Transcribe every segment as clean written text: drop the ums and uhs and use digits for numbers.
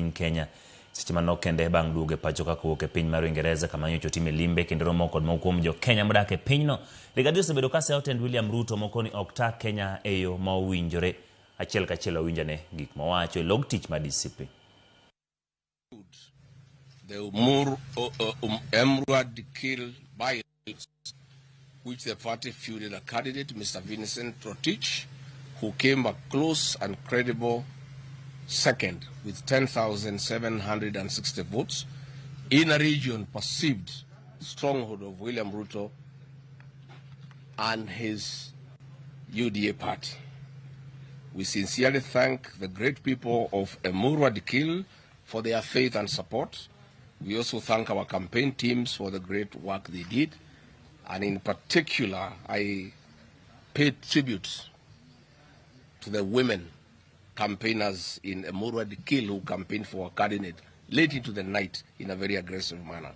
piny Kenya. Seche manok kende bang' duoge pacho ka kowuok e piny mar Ingeresa kama nyocha otime limbe kendo romo kod moko kuom jo Kenya modak e pinyno. Ligadi osebedo ka seyo tend William Ruto moko ni ok tak Kenya e yo ma owinjore. Achiel kachiel owinjane gik mowacho e log tich ma DCP. The Emrod kill by which the party fielded a candidate, Mr. Vincent Rotich, who came a close and credible second with 10,760 votes in a region perceived stronghold of William Ruto and his UDA party. We sincerely thank the great people of Emurua for their faith and support. We also thank our campaign teams for the great work they did. And in particular, I pay tribute to the women campaigners in Emurua who campaigned for a candidate late into the night in a very aggressive manner.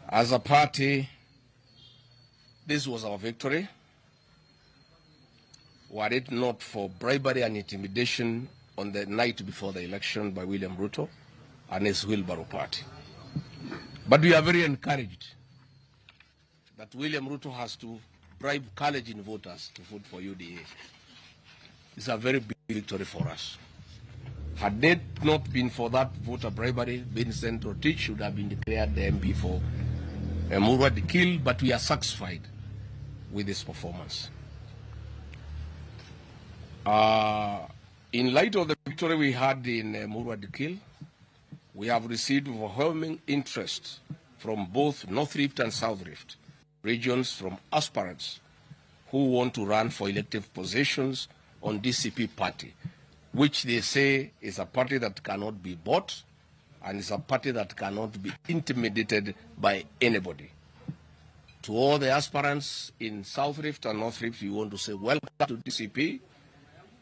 As a party, this was our victory. Were it not for bribery and intimidation on the night before the election by William Ruto and his wheelbarrow party. But we are very encouraged that William Ruto has to bribe Kalenjin voters to vote for UDA. It's a very big victory for us. Had it not been for that voter bribery, Vincent Rotich should have been declared the MP for Emurua, but we are satisfied with this performance. In light of the victory we had in Emurua, we have received overwhelming interest from both North Rift and South Rift regions from aspirants who want to run for elective positions on DCP party, which they say is a party that cannot be bought and is a party that cannot be intimidated by anybody. To all the aspirants in South Rift and North Rift, we want to say welcome to DCP,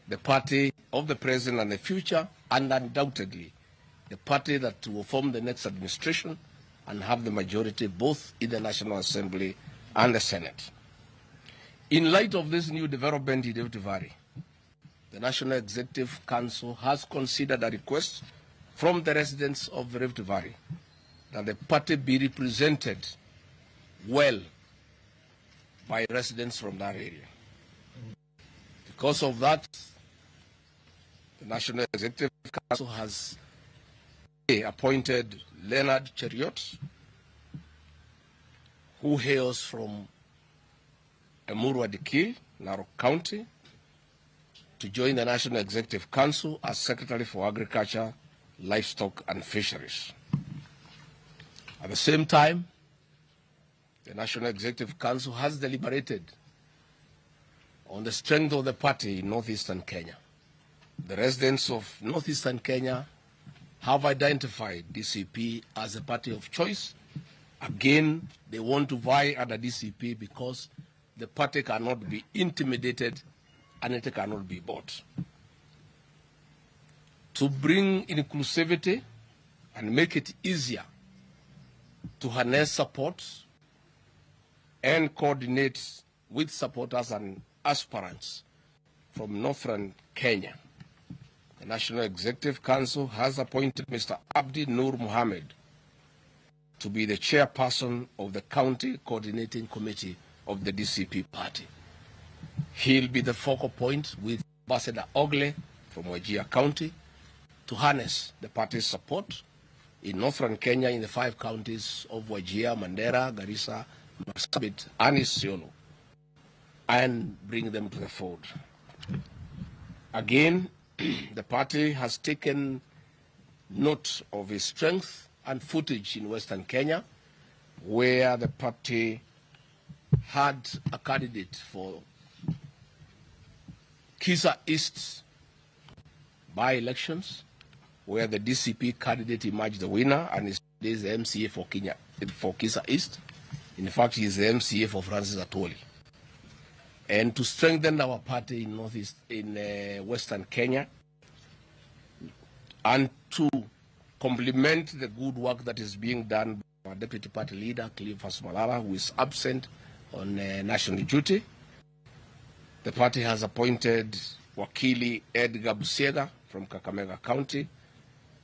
the party of the present and the future, and undoubtedly the party that will form the next administration and have the majority both in the National Assembly and the Senate. In light of this new development in Rift Valley, the National Executive Council has considered a request from the residents of the Rift Valley that the party be represented well by residents from that area. Because of that, the National Executive Council has appointed Leonard Cheriot, who hails from Emurua, Narok County, to join the National Executive Council as Secretary for Agriculture, Livestock and Fisheries. At the same time, the National Executive Council has deliberated on the strength of the party in northeastern Kenya. The residents of northeastern Kenya have identified DCP as a party of choice. Again, they want to vie under DCP because the party cannot be intimidated and it cannot be bought. To bring inclusivity and make it easier to harness support and coordinate with supporters and aspirants from northern Kenya, the National Executive Council has appointed Mr. Abdi Nur Mohammed to be the chairperson of the County Coordinating Committee of the DCP party. He'll be the focal point with Ambassador Ogle from Wajir County to harness the party's support in northern Kenya in the 5 counties of Wajir, Mandera, Garissa, Marsabit, and Isiolo, and bring them to the fold. Again, the party has taken note of its strength and footage in Western Kenya, where the party had a candidate for Kisa East by-elections, where the DCP candidate emerged the winner and is the MCA for Kisa East. In fact, he is the MCA for Francis Atwoli. And to strengthen our party in Western Kenya, and to complement the good work that is being done by our Deputy Party Leader, Cleophas Malala, who is absent on national duty, the party has appointed Wakili Edgar Busiega from Kakamega County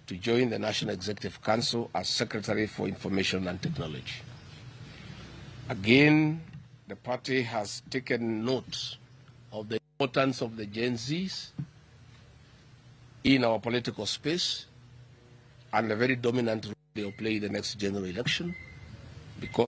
to join the National Executive Council as Secretary for Information and Technology. Again, the party has taken note of the importance of the Gen Zs in our political space and a very dominant role they will play in the next general election, because